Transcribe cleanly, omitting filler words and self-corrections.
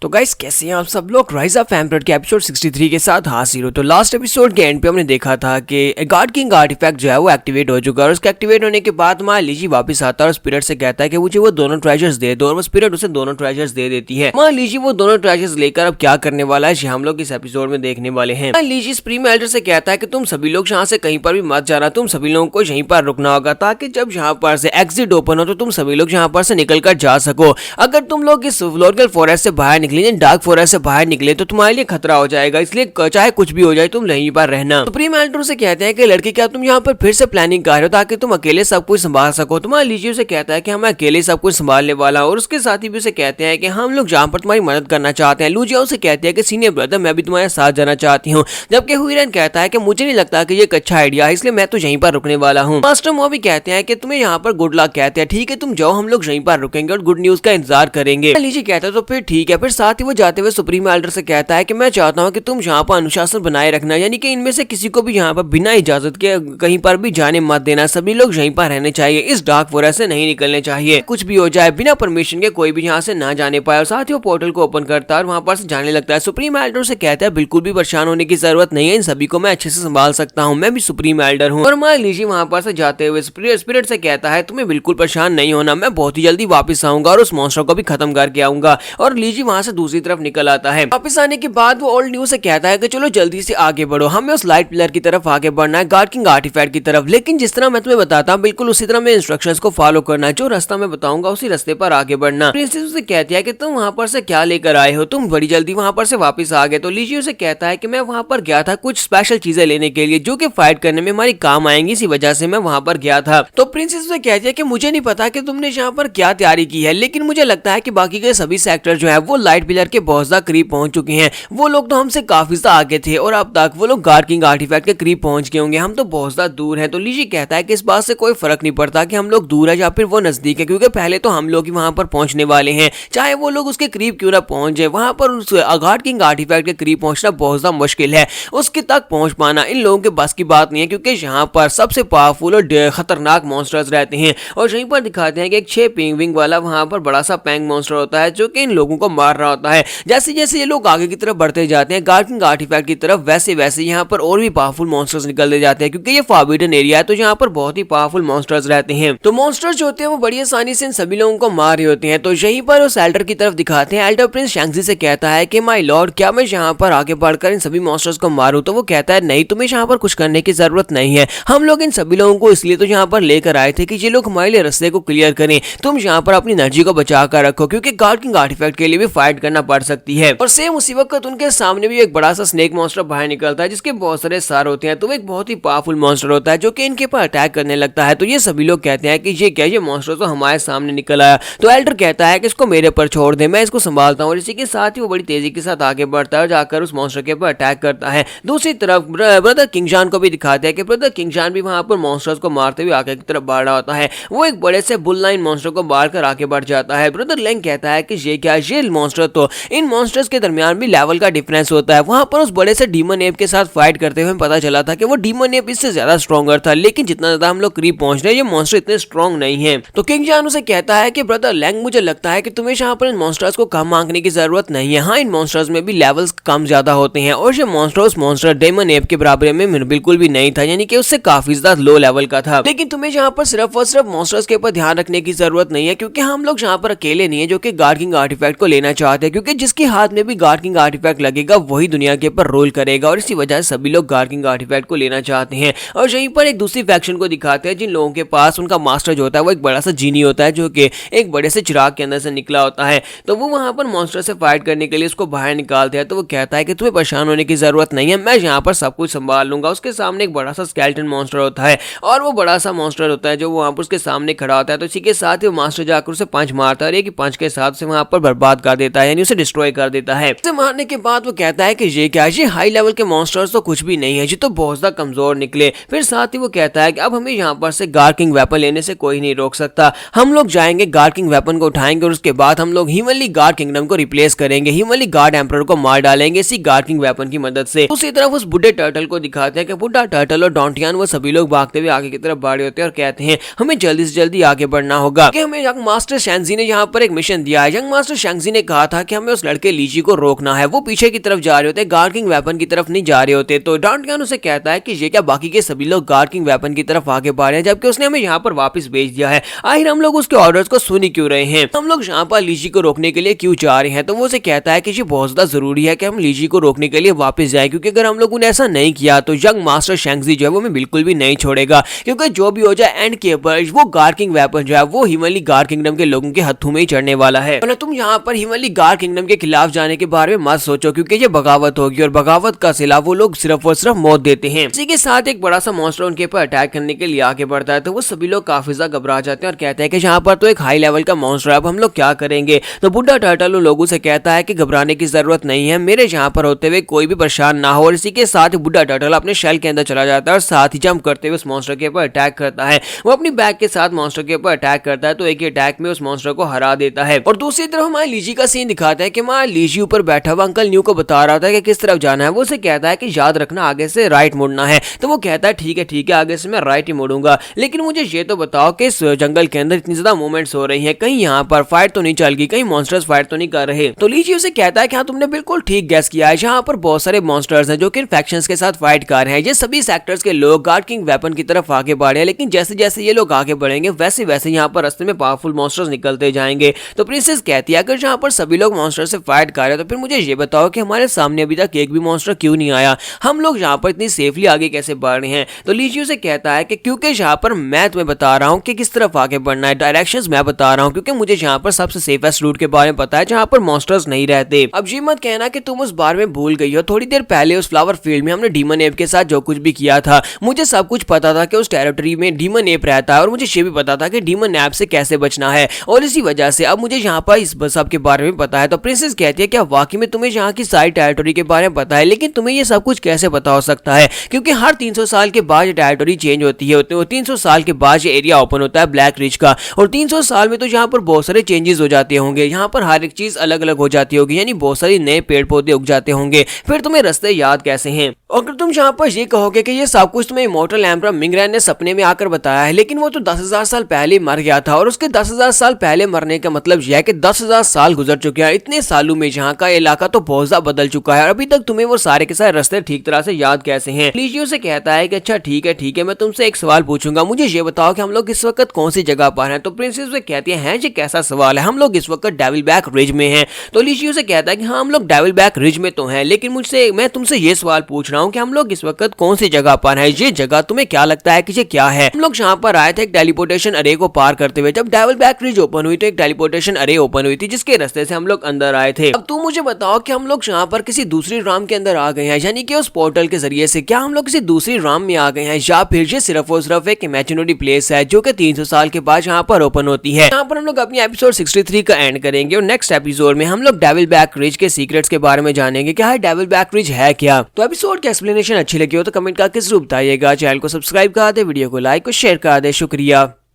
तो गाइस कैसे हैं आप सब लोग। राइज ऑफ एम्परर के एपिसोड 63 के साथ हाजिर हो। तो लास्ट एपिसोड के एंड पे हमने देखा था कि गॉड किंग आर्टिफैक्ट जो है वो एक्टिवेट हो चुका है और उसके एक्टिवेट होने के बाद मा लीजी वापस आता है और स्पिरिट से कहता है कि मुझे वो दोनों ट्रेजर्स दे दो और वो स्पिरिट उसे दोनों ट्रेजर्स दे देती है। मा लीजी वो दोनों ट्रेजर्स लेकर अब क्या करने वाला है हम लोग इस एपिसोड में देखने वाले हैं। लीजी सुप्रीम एल्डर से कहता है कि तुम सभी लोग यहाँ से कहीं पर भी मत जाना, तुम सभी लोगों को यहीं पर रुकना होगा ताकि जब यहाँ पर से एग्जिट ओपन हो तो तुम सभी लोग यहाँ पर से निकल कर जा सको। अगर तुम लोग इस फ्लोरगल फॉरेस्ट से बाहर निकले, डार्क फॉरेस्ट से बाहर निकले तो तुम्हारे लिए खतरा हो जाएगा, इसलिए चाहे कुछ भी हो जाए तुम यहीं पर रहना। सुप्रीम एल्डर से कहते हैं कि लड़के क्या तुम यहाँ पर फिर से प्लानिंग कर रहे हो ताकि तुम अकेले सब कुछ संभाल सको। तुम्हारा लीजी उसे कहता है कि मैं अकेले सब कुछ संभालने वाला हूँ और उसके साथी भी उसे कहते हैं कि हम लोग जहाँ पर तुम्हारी मदद करना चाहते हैं। लूजिया उसे कहती है कि सीनियर ब्रदर मैं भी तुम्हारे साथ जाना चाहती हूँ, जबकि हुईरेन कहता है कि मुझे नहीं लगता कि ये एक अच्छा आइडिया है, इसलिए मैं तो यहीं पर रुकने वाला हूँ। मास्टर मो भी कहते हैं कि तुम्हें यहाँ पर गुड लक कहते हैं, ठीक है तुम जाओ, हम लोग यहीं पर रुकेंगे और गुड न्यूज का इंतजार करेंगे। लीजी कहता है तो फिर ठीक है। फिर साथ ही वो जाते हुए सुप्रीम एल्डर से कहता है कि मैं चाहता हूँ कि तुम यहाँ पर अनुशासन बनाए रखना, यानी कि इनमें से किसी को भी यहाँ पर बिना इजाजत के कहीं पर भी जाने मत देना, सभी लोग यहीं पर रहने चाहिए, इस डार्क फॉरेस्ट से नहीं निकलने चाहिए, कुछ भी हो जाए बिना परमिशन के कोई भी यहाँ से ना जाने पाए। और साथ ही वो पोर्टल को ओपन करता है और वहाँ पर से जाने लगता है। सुप्रीम एल्डर से कहता है बिल्कुल भी परेशान होने की जरूरत नहीं है, इन सभी को मैं अच्छे से संभाल सकता हूँ, मैं भी सुप्रीम एल्डर हूँ। और माँ लीजी वहाँ पर से जाते हुए स्पिरिट से कहता है तुम्हें बिल्कुल परेशान नहीं होना, मैं बहुत ही जल्दी वापस आऊंगा और उस मॉन्स्टर को भी खत्म करके आऊंगा। और लीजी वहाँ से दूसरी तरफ निकल आता है। वापस आने के बाद वो ओल्ड न्यूज से कहता है कि चलो जल्दी से आगे बढ़ो, हमें उस लाइट पिलर की तरफ आगे बढ़ना है, गॉड किंग आर्टिफैक्ट की तरफ। लेकिन जिस तरह मैं तुम्हें बताता हूँ बिल्कुल उसी तरह मेरे इंस्ट्रक्शंस को फॉलो करना है, जो रास्ता मैं बताऊंगा उसी रास्ते पर आगे बढ़ना। प्रिंसेस उसे कहती है कि तुम वहाँ पर से क्या लेकर आए हो, तुम बड़ी जल्दी वहाँ पर से वापस आ गए। तो लीजी उसे कहता है कि मैं वहाँ पर गया था कुछ स्पेशल चीजें लेने के लिए जो कि फाइट करने में हमारी काम आएंगी, इसी वजह से मैं वहाँ पर गया था। तो प्रिंसेस उसे कहती है कि मुझे नहीं पता कि तुमने यहाँ पर क्या तैयारी की है, लेकिन मुझे लगता है कि बाकी के सभी सेक्टर जो है वो लाइट पिलर के बहुत ज्यादा करीब पहुंच चुके हैं, वो लोग तो हमसे काफी ज्यादा आगे थे और अब तक वो लोग गॉड किंग आर्टिफैक्ट के करीब पहुंच गए होंगे, हम तो बहुत ज्यादा दूर हैं। तो लीजी कहता है कि इस बात से कोई फर्क नहीं पड़ता कि हम लोग दूर है या फिर वो नजदीक है, क्योंकि पहले तो हम लोग ही वहां पर पहुंचने वाले हैं, चाहे वो लोग उसके करीब क्यों ना पहुंच जाए। वहां पर उस गॉड किंग आर्टिफैक्ट के करीब पहुंचना बहुत ज्यादा मुश्किल है, उसके तक पहुंच पाना इन लोगों के बस की बात नहीं है, क्योंकि यहाँ पर सबसे पावरफुल और खतरनाक मॉन्स्टर्स रहते हैं। और यहीं पर दिखाते हैं कि एक 6 विंग वाला वहां पर बड़ा सा पैंग मॉन्स्टर होता है जो कि इन लोगों को मार रहा होता है। जैसे जैसे ये लोग आगे की तरफ बढ़ते जाते हैं गॉड किंग आर्टिफैक्ट की तरफ, वैसे वैसे यहाँ पर और भी पावरफुल मॉन्स्टर्स निकलते जाते हैं, क्योंकि ये फॉरबिडन एरिया है तो यहाँ पर बहुत ही पावरफुल मॉन्स्टर्स रहते हैं। तो मॉन्स्टर्स जो होते हैं वो बड़ी आसानी से इन सभी लोगों को मार रहे होते हैं। तो यहीं पर उस एल्डर की तरफ दिखाते हैं। एल्डर प्रिंस शैंक्सी से कहता है कि माय लॉर्ड क्या मैं यहाँ पर आगे बढ़कर इन सभी मॉन्स्टर्स को मारूं? तो वो कहता है नहीं, तुम्हें यहाँ पर कुछ करने की जरूरत नहीं है, हम लोग इन सभी लोगों को इसलिए तो यहाँ पर लेकर आए थे कि ये लोग हमारे लिए रास्ते को क्लियर करें, तुम यहाँ पर अपनी एनर्जी को बचा कर रखो, क्योंकि गॉड किंग आर्टिफैक्ट के लिए भी फाइट करना पड़ सकती है। और सेम उसी वक्त उनके सामने भी एक बड़ा सा स्नेक मॉन्स्टर बाहर निकलता है जिसके बहुत सारे सार होते हैं। तो एक बहुत ही पावरफुल मॉन्स्टर होता है जो कि इनके पर अटैक करने लगता है। तो ये सभी लोग कहते हैं कि ये क्या, ये मॉन्स्टर तो हमारे सामने निकल आया। तो एल्डर कहता है कि इसको मेरे पर छोड़ दे, मैं इसको संभालता हूँ। और इसी के साथ ही वो बड़ी तेजी के साथ आगे बढ़ता है और जाकर उस मॉन्स्टर के ऊपर अटैक करता है। दूसरी तरफ ब्रदर किंगजान को भी दिखाते हैं कि ब्रदर किंगजान भी वहां पर मॉन्स्टर्स को मारते हुए आगे की तरफ बढ़ रहा होता है। वो एक बड़े से बुल लाइन मॉन्स्टर को मार कर आगे बढ़ जाता है। ब्रदर लेंग कहता है कि ये क्या, ये मॉन्स्टर तो इन मॉन्स्टर्स के दरमियान भी लेवल का डिफरेंस होता है। वहां पर उस बड़े से डीमन एप के साथ फाइट करते हुए पता चला था कि वो डीमन एप इससे ज्यादा स्ट्रॉन्गर था, लेकिन जितना ज्यादा हम लोग करीब पहुंच रहे हैं ये मॉन्स्टर इतने स्ट्रॉन्ग नहीं है। तो किंगजान उसे कहता है कि ब्रदर लेंग मुझे लगता है कि तुम्हें यहाँ पर इन मॉन्स्टर्स को कम आंकने की जरूरत नहीं है। हाँ, इन मॉन्स्टर्स में भी लेवल्स कम ज्यादा होते हैं और ये मॉन्स्टर उस मॉन्स्टर डेमन एप के बराबर में बिल्कुल भी नहीं था, यानी कि उससे काफी ज्यादा लो लेवल का था। लेकिन तुम्हें यहाँ पर सिर्फ और सिर्फ मॉन्स्टर्स के ऊपर ध्यान रखने की जरूरत नहीं है, क्योंकि हम लोग यहाँ पर अकेले नहीं है जो कि गॉड किंग आर्टिफैक्ट को लेना चाहते हैं, क्योंकि जिसके हाथ में भी गॉड किंग आर्टिफैक्ट लगेगा वही दुनिया के ऊपर रोल करेगा और इसी वजह से सभी लोग गॉड किंग आर्टिफैक्ट को लेना चाहते हैं। और यहीं पर एक दूसरी फैक्शन को दिखाते हैं जिन लोगों के पास उनका मास्टर जो होता है वो एक बड़ा सा जीनी होता है जो कि एक बड़े से चिराग के अंदर से निकला होता है। तो वो वहां पर मॉन्स्टर से फाइट करने के लिए उसको बाहर निकालते हैं। तो वो कहता है कि तुम्हें परेशान होने की जरूरत नहीं है, मैं यहाँ पर सब कुछ संभाल लूंगा। उसके सामने एक बड़ा सा स्केलेटन मॉन्स्टर होता है और वो बड़ा सा मॉन्स्टर होता है जो वहां पर उसके सामने खड़ा होता है। तो इसी के साथ ही वो मास्टर जाकर उसे पंच मारता है और एक पंच के साथ उसे वहां पर बर्बाद कर देता है, यानी उसे डिस्ट्रॉय कर देता है। उसे मारने के बाद वो कहता है कि ये क्या, ये हाई लेवल के मॉन्स्टर्स तो कुछ भी नहीं है, ये तो बहुत ज्यादा कमजोर निकले। फिर साथ ही वो कहता है कि अब हमें यहाँ पर से गॉड किंग वेपन लेने से कोई नहीं रोक सकता, हम लोग जाएंगे गॉड किंग वेपन को उठाएंगे और उसके बाद हम लोग हीमनली गॉड किंगडम को रिप्लेस करेंगे, हीमनली गॉड एम्परर को मार डालेंगे इसी गॉड किंग वेपन की मदद से। दूसरी तरफ उस बुढ़े टर्टल को दिखाते हैं कि बुढ़ा टर्टल और डॉन्टियान वो सभी लोग भागते हुए आगे की तरफ बढ़ होते हैं और कहते हैं हमें जल्दी से जल्दी आगे बढ़ना होगा कि हमें यंग मास्टर शैंक्सी ने यहाँ पर एक मिशन दिया है। यंग मास्टर शैंक्सी ने कहा कहा था कि हमें उस लड़के लीची को रोकना है। वो पीछे की तरफ जा रहे होते, गार्ड किंग वेपन की तरफ नहीं जा रहे होते। तो डॉनकियन उसे कहता है कि ये क्या बाकी के सभी लोग गार्ड किंग वेपन की तरफ आगे बढ़ रहे हैं, जबकि उसने हमें यहाँ पर वापस भेज दिया है। आखिर हम लोग उसके ऑर्डर्स को सुन ही क्यों रहे हैं, हम लोग यहाँ पर लीची को रोकने के लिए क्यों जा रहे हैं। तो वो उसे कहता है कि ये बहुत ज्यादा जरूरी है कि हम लीची को रोकने के लिए वापस जाए, क्योंकि अगर हम लोगों ने ऐसा नहीं किया तो यंग मास्टर शेंगजी जो है वो हमें बिल्कुल भी नहीं छोड़ेगा, क्योंकि जो भी हो जाए एंड के ऊपर वो गार्ड किंग वेपन जो है वो हिमली गार्ड किंगडम के लोगों के हाथों में ही चढ़ने वाला है। तो तुम यहाँ पर हिमली गार्ड किंगडम के खिलाफ जाने के बारे में मत सोचो, क्योंकि ये बगावत होगी और बगावत का सिला वो लोग सिर्फ और सिर्फ मौत देते हैं। इसी के साथ एक बड़ा सा मॉन्स्टर उनके ऊपर अटैक करने के लिए आगे बढ़ता है। तो वो सभी लोग काफी ज्यादा घबरा जाते हैं और कहते हैं कि यहाँ पर तो एक हाई लेवल का मॉन्स्टर है, अब हम लोग क्या करेंगे। तो बुड्ढा टर्टल उन लोगों से कहता है कि घबराने की जरूरत नहीं है, मेरे यहाँ पर होते हुए कोई भी परेशान ना हो। और इसी के साथ बुड्ढा टर्टल अपने शेल के अंदर चला जाता है और साथ ही जंप करते हुए उस मॉन्स्टर के ऊपर अटैक करता है। वो अपनी बैग के साथ मॉन्स्टर के ऊपर अटैक करता है, तो एक ही अटैक में उस मॉन्स्टर को हरा देता है। और दूसरी तरफ हमारे लीजी का सीन दिखाता है कि हमारा लीजी ऊपर बैठा हुआ अंकल न्यू को बता रहा था कि किस तरफ जाना है। वो उसे कहता है कि याद रखना आगे से राइट मुड़ना है। तो वो कहता है ठीक है आगे से मैं राइट ही मुड़ूंगा, लेकिन मुझे ये तो बताओ कि इस जंगल के अंदर इतनी ज्यादा मूवमेंट्स हो रही है, कहीं यहाँ पर फाइट तो नहीं चल गई, कहीं मॉन्स्टर्स फाइट तो नहीं कर रहे। तो लीजी उसे कहता है कि हाँ तुमने बिल्कुल ठीक गैस किया है, यहाँ पर बहुत सारे मॉन्स्टर्स हैं जो कि फैक्शंस के साथ फाइट कर रहे हैं। ये सभी सेक्टर्स के लोग गार्ड किंग वेपन की तरफ आगे बढ़े हैं, लेकिन जैसे जैसे ये लोग आगे बढ़ेंगे वैसे वैसे यहाँ पर रास्ते में पावरफुल मॉन्स्टर्स निकलते जाएंगे। तो प्रिंसेस कहती है अगर यहाँ पर सभी लोग मॉन्स्टर से फाइट कर रहे हैं तो फिर मुझे ये बताओ कि हमारे सामने अभी तक एक भी मॉन्स्टर क्यों नहीं आया, हम लोग यहाँ पर इतनी सेफली आगे कैसे बढ़ रहे हैं। तो लीजी उसे कहता है कि क्योंकि यहाँ पर मैं तुम्हें बता रहा हूँ कि किस तरफ आगे बढ़ना है, डायरेक्शंस मैं बता रहा हूँ, क्योंकि मुझे यहाँ पर सबसे सेफेस्ट रूट के बारे में पता है जहाँ पर मॉन्स्टर्स नहीं रहते। अब ये मत कहना कि तुम उस बारे में भूल गई हो, थोड़ी देर पहले उस फ्लावर फील्ड में हमने डीमन एप के साथ जो कुछ भी किया था, मुझे सब कुछ पता था कि उस टेरिटरी में डीमन एप रहता है और मुझे ये भी पता था कि डीमन एप से कैसे बचना है, और इसी वजह से अब मुझे यहाँ पर इस सब के बारे में पता है। तो प्रिंसेस कहती है क्या वाकई में तुम्हें यहाँ की सारी टेरिटरी के बारे में पता है, लेकिन तुम्हें ये सब कुछ कैसे पता हो सकता है, क्योंकि हर 300 साल के बाद ये टेरिटरी चेंज होती है, 300 साल के बाद ये एरिया ओपन होता है ब्लैक रिज का, और 300 साल में तो यहाँ पर बहुत सारे चेंजेस हो जाते होंगे, यहाँ पर हर एक चीज अलग अलग हो जाती होगी, यानी बहुत सारे नए पेड़ पौधे उग जाते होंगे, फिर तुम्हें रास्ते याद कैसे हैं। अगर तुम यहाँ पर ये कहोगे कि ये सब कुछ तुम्हें इमॉर्टल एम्परर मिंगरेन ने सपने में आकर बताया है, लेकिन वो तो 10,000 साल पहले मर गया था, और उसके 10,000 साल पहले मरने का मतलब यह है कि 10,000 साल गुजर चुके हैं। इतने सालों में यहाँ का इलाका तो बहुत ज्यादा बदल चुका है, और अभी तक तुम्हें वो सारे के सारे रास्ते ठीक तरह से याद कैसे हैं। लीजियो से कहता है कि अच्छा ठीक है मैं तुमसे एक सवाल पूछूंगा, मुझे ये बताओ कि हम लोग इस वक्त कौन सी जगह पर हैं। तो प्रिंसेस से कहती है ये कैसा सवाल है, हम लोग इस वक्त डेविल बैक रिज में हैं। तो लीजियो से कहता है कि हाँ हम लोग डेविल बैक रिज में तो हैं, लेकिन मैं तुमसे ये सवाल पूछ रहा हूँ कि हम लोग इस वक्त कौन सी जगह पर है, ये जगह तुम्हें क्या लगता है कि ये क्या है। हम लोग यहाँ पर आए थे एक टेलीपोर्टेशन अरे को पार करते हुए, जब डेविल बैक रिज ओपन हुई तो एक टेलीपोर्टेशन अरे ओपन हुई थी जिसके रास्ते से हम लोग अंदर आए थे। अब तुम मुझे बताओ कि हम लोग यहाँ पर किसी दूसरी राम के अंदर आ गए हैं, यानी कि उस पोर्टल के जरिए से क्या हम लोग किसी दूसरी राम में आ गए हैं, या फिर ये सिर्फ और सिर्फ एक इमेजिनरी प्लेस है जो कि 300 साल के बाद यहाँ पर ओपन होती है। यहाँ पर हम लोग अपनी एपिसोड 63 का एंड करेंगे और नेक्स्ट एपिसोड में हम लोग डेविल बैक रिज के सीक्रेट्स के बारे में जानेंगे, क्या है डेविल बैक रिज है क्या। तो एपिसोड की एक्सप्लेनेशन अच्छी लगी हो तो कमेंट करके जरूर बताइएगा, चैनल को सब्सक्राइब कर दे, वीडियो को लाइक और शेयर कर दे। शुक्रिया।